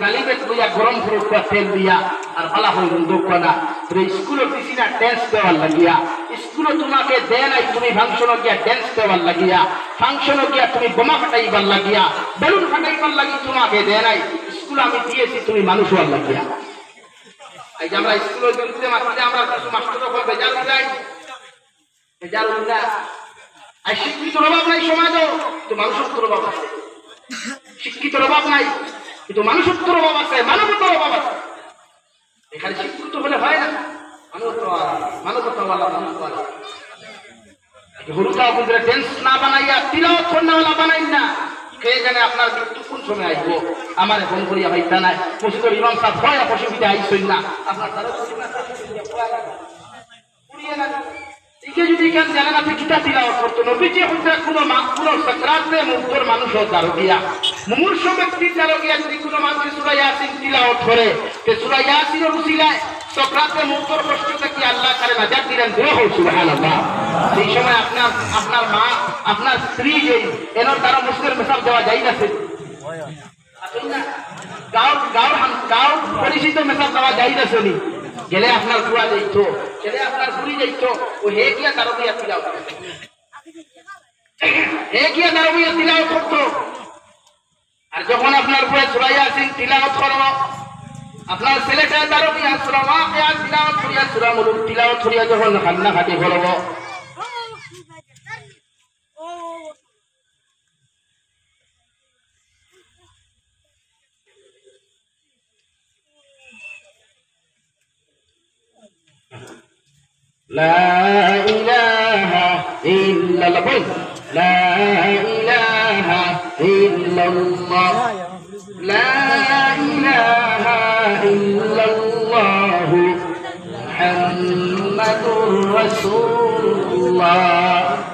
গালিবেট লইয়া গরম করে তেল দিয়া আর পালা হয়ে বন্ধুক না স্কুলে দিছি না ড্যান্স দেওয়ার লাগিয়া স্কুলে তোমাকে দেয় নাই তুমি ফাংশনে গিয়া ড্যান্স দেওয়ার লাগিয়া ফাংশনে গিয়া তুমি বোমা ফাটাইবার লাগিয়া বেলুন ফাটাইবার লাগি তোমাকে দেয় নাই স্কুলে আমি দিয়েছি তুমি মানুষ হওয়ার লাগিয়া এই যে আমরা স্কুলে গেলে মাত্র আমরা কিছু মাস্টার যখন বেজাল যাই বেজাল না আর শিক্ষিতর অভাব নাই সমাজও তো মানুষত্বর অভাব আছে শিক্ষিতর অভাব নাই কিন্তু মানুষত্বর অভাব আছে মানবতার অভাব আছে এখানে শিক্ষিত হলে হয় না মানবতাওয়ালা হরুতা বুঝলে ড্যান্স না বানাইয়া তিলাওয়াত করনেওয়ালা বানাই না কে জানে আপনার মৃত্যু কোন সময় আসবো আমার ফোন করিয়া ভাই তা নাই মসজিদের ইমাম সাহেব ভয় অসুবিধা আইসই না আপনার একে যদি কেন জানেন আপনি কিতা তিলাওয়াত করতো নবীজি হইতে কোনো সাকরাতে মুক্তর মানুষ দাঁড়ো গিয়া মুমূর্ষ ব্যক্তির দাঁড়ো গিয়া যদি কোনো মানুষ সূরা ইয়াসিন তিলাওয়াত করে তে সূরা ইয়াসিনের উসিলায় সাকরাতে মুক্তর কষ্ট থেকে আল্লাহ তাআলা নাজাত দিলেন দোয়া হোক সুবহানাল্লাহ সেই সময় আপনার মা আপনার স্ত্রী যে এনার দ্বারা মুসলিম মেসাব দেওয়া যায় না সে গাঁও পরিচিত মেসাব দেওয়া যায় না শুনি গেলে আপনার বুড়া যাইত গেলে আপনার বুড়ি যাইত ও হে গিয়া তার বিয়া তিলাও হে গিয়া তার বিয়া তিলাও করতো আর যখন আপনার উপরে সূরা ইয়াসিন তিলাওয়াত করব আপনার ছেলেটা তার বিয়া সূরা ওয়াকিয়া তিলাওয়াত করিয়া সূরা মুলক তিলাওয়াত করিয়া যখন কান্নাকাটি করব لا إله إلا الله لا إله إلا الله لا إله إلا الله محمد رسول الله